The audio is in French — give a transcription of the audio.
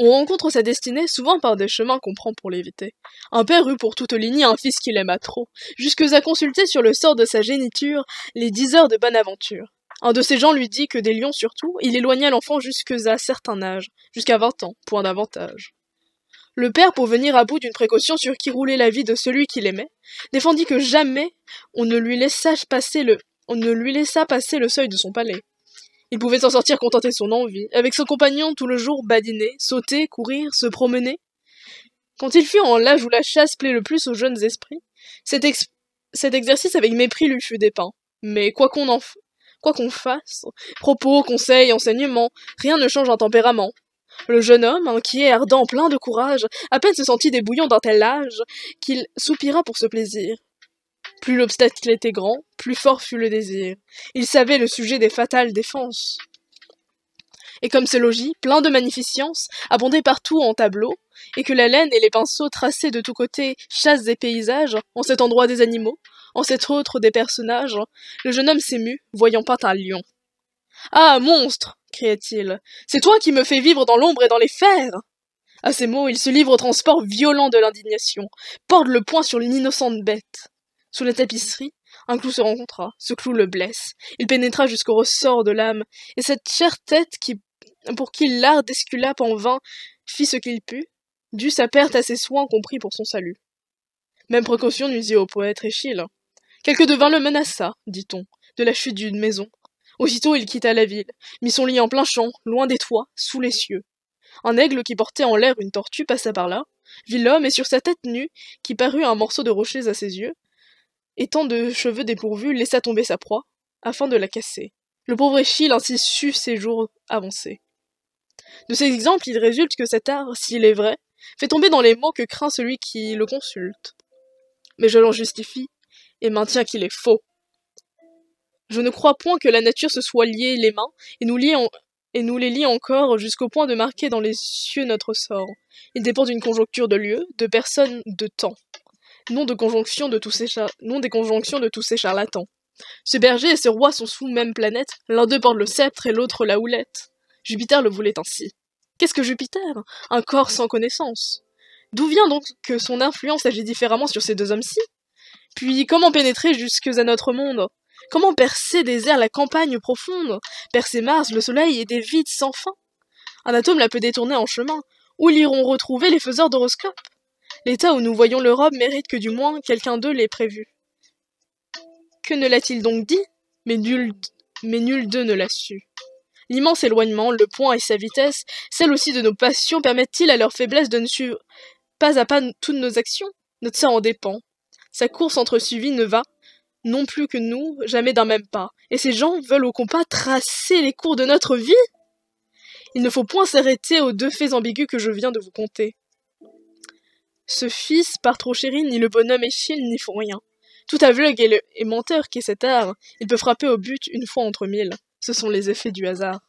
On rencontre sa destinée souvent par des chemins qu'on prend pour l'éviter. Un père eut pour toute lignée un fils qu'il aima trop, jusque à consulter sur le sort de sa géniture les 10 heures de bonne aventure. Un de ces gens lui dit que des lions surtout, il éloigna l'enfant jusque à un certain âge, jusqu'à 20 ans, point d'avantage. Le père, pour venir à bout d'une précaution sur qui roulait la vie de celui qu'il aimait, défendit que jamais on ne lui laissa passer le seuil de son palais. Il pouvait s'en sortir contenter son envie, avec son compagnon tout le jour badiner, sauter, courir, se promener. Quand il fut en l'âge où la chasse plaît le plus aux jeunes esprits, cet exercice avec mépris lui fut dépeint. Mais quoi qu'on fasse, propos, conseils, enseignements, rien ne change un tempérament. Le jeune homme, inquiet, ardent, plein de courage, à peine se sentit des bouillons d'un tel âge qu'il soupira pour ce plaisir. Plus l'obstacle était grand, plus fort fut le désir. Il savait le sujet des fatales défenses. Et comme ce logis, plein de magnificence, abondait partout en tableaux, et que la laine et les pinceaux traçaient de tous côtés chasses et paysages, en cet endroit des animaux, en cet autre des personnages, le jeune homme s'émut, voyant peint un lion. « Ah, monstre !» cria-t-il. « C'est toi qui me fais vivre dans l'ombre et dans les fers !» À ces mots, il se livre au transport violent de l'indignation, porte le poing sur l'innocente bête. Sous la tapisserie, un clou se rencontra, ce clou le blesse. Il pénétra jusqu'au ressort de l'âme, et cette chère tête pour qui l'art d'Esculape en vain fit ce qu'il put, dut sa perte à ses soins compris pour son salut. Même précaution nuisit au poète Échille. Quelque devin le menaça, dit-on, de la chute d'une maison. Aussitôt il quitta la ville, mit son lit en plein champ, loin des toits, sous les cieux. Un aigle qui portait en l'air une tortue passa par là, vit l'homme et sur sa tête nue, qui parut un morceau de rocher à ses yeux, étant de cheveux dépourvus, laissa tomber sa proie, afin de la casser. Le pauvre Échille ainsi sut ses jours avancer. De ces exemples, il résulte que cet art, s'il est vrai, fait tomber dans les mots que craint celui qui le consulte. Mais je l'en justifie, et maintiens qu'il est faux. Je ne crois point que la nature se soit liée les mains, et nous les lie encore jusqu'au point de marquer dans les cieux notre sort. Il dépend d'une conjoncture de lieu, de personne, de temps. Non des conjonctions de tous ces charlatans. Ce berger et ce roi sont sous même planète, l'un d'eux porte le sceptre et l'autre la houlette. Jupiter le voulait ainsi. Qu'est-ce que Jupiter? Un corps sans connaissance. D'où vient donc que son influence agit différemment sur ces deux hommes-ci? Puis comment pénétrer jusque à notre monde? Comment percer des airs la campagne profonde? Percer Mars, le soleil et des vides sans fin? Un atome la peut détourner en chemin. Où l'iront retrouver les faiseurs d'horoscopes? L'état où nous voyons l'Europe mérite que du moins quelqu'un d'eux l'ait prévu. Que ne l'a-t-il donc dit? Mais nul d'eux ne l'a su. L'immense éloignement, le point et sa vitesse, celle aussi de nos passions, permettent-ils à leur faiblesse de ne suivre pas à pas toutes nos actions? Notre sort en dépend. Sa course entresuivie ne va, non plus que nous, jamais d'un même pas. Et ces gens veulent au compas tracer les cours de notre vie? Il ne faut point s'arrêter aux deux faits ambigus que je viens de vous conter. Ce fils, par trop chéri, ni le bonhomme Échille n'y font rien. Tout aveugle et menteur qu'est cet art, il peut frapper au but une fois entre mille. Ce sont les effets du hasard.